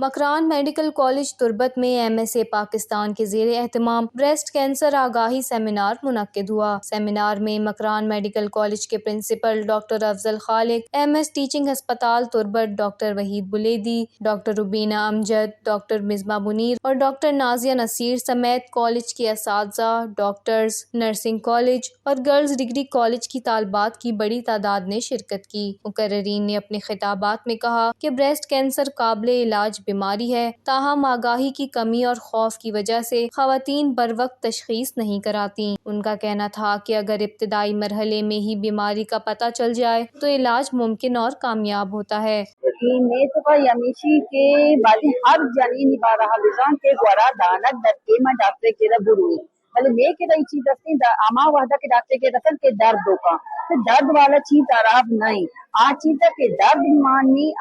Makran medical college تربت میں MSA Pakistan کے زیر اہتمام بریسٹ کینسر آگاہی سیمینار منعقد ہوا۔ سیمینار میں مکران میڈیکل کالج کے پرنسپل ڈاکٹر افضل خالق، MS ٹیچنگ ہسپتال تربت ڈاکٹر وحید بلیدی، ڈاکٹر روبینہ امجد، ڈاکٹر مصباح منیر اور ڈاکٹر نازیہ نصیر سمیت کالج کے اساتذہ، ڈاکٹرز، نرسنگ کالج اور گرلز ڈگری کالج کی طالبات کی بڑی تعداد نے شرکت کی۔ مقررین نے اپنے خطابات میں کہا کہ بریسٹ کینسر قابل علاج بیماری ہے، تاہم آگاہی کی کمی اور خوف کی وجہ سے خواتین بروقت تشخیص نہیں کراتی۔ ان کا کہنا تھا کہ اگر ابتدائی مرحلے میں ہی بیماری کا پتہ چل جائے تو علاج ممکن اور کامیاب ہوتا ہے۔ میں تو یمیشی کے بعد ہر جنین بارہ بزان کے گورا دانت در کے میں ڈاکٹر کے ربوئی مطلب میں کے رہی چیز دستی اما وحدہ کے ڈاکٹر کے رسل کے درد کا درد والا چیز عراب نہیں آ چیز کے درد مانی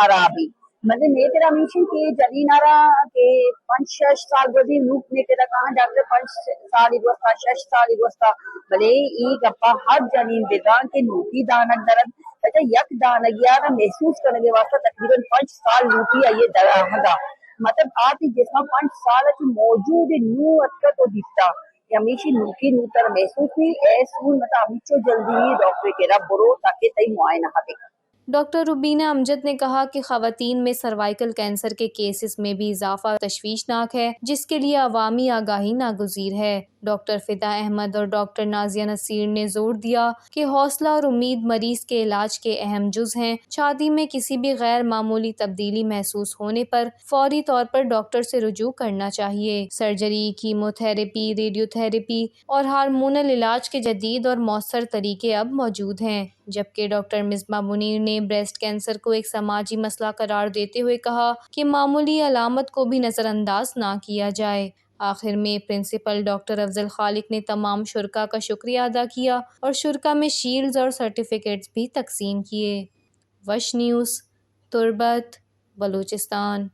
عرابی مطلب میں تیرا میشن کے جنین آرا کے 5-6 سال گزی نوک میں تیرا کہاں ڈاکٹر 5 سال وسطہ 6 سال وسطہ بلے ای گپا ہر جنین بیدان کے نوکی دانت درد اچھا یک دانگیارا محسوس کرنے کے واسطہ تقریباً 5 سال نوکی ہے یہ درہدا مطلب آتی جس میں 5 سال کی موجود نو اتکا تو دیتا ہمیشہ نوکی نوتر محسوس ہوئی ایسون مطلب ہمیچو جلدی ہی ڈاکٹر کے رب برو تاکہ تئی معائنہ ہبے۔ ڈاکٹر روبینہ امجد نے کہا کہ خواتین میں سروائیکل کینسر کے کیسز میں بھی اضافہ تشویشناک ہے، جس کے لیے عوامی آگاہی ناگزیر ہے۔ ڈاکٹر فدا احمد اور ڈاکٹر نازیہ نصیر نے زور دیا کہ حوصلہ اور امید مریض کے علاج کے اہم جز ہیں۔ شادی میں کسی بھی غیر معمولی تبدیلی محسوس ہونے پر فوری طور پر ڈاکٹر سے رجوع کرنا چاہیے۔ Surgery, chemo therapy, radio therapy اور ہارمونل علاج کے جدید اور مؤثر طریقے اب موجود ہیں، جبکہ ڈاکٹر مصباح منیر نے بریسٹ کینسر کو ایک سماجی مسئلہ قرار دیتے ہوئے کہا کہ معمولی علامت کو بھی نظر انداز نہ کیا جائے۔ آخر میں پرنسپل ڈاکٹر افضل خالق نے تمام شرکاء کا شکریہ ادا کیا اور شرکاء میں شیلڈز اور سرٹیفکیٹس بھی تقسیم کیے۔ وش نیوز، تربت، بلوچستان۔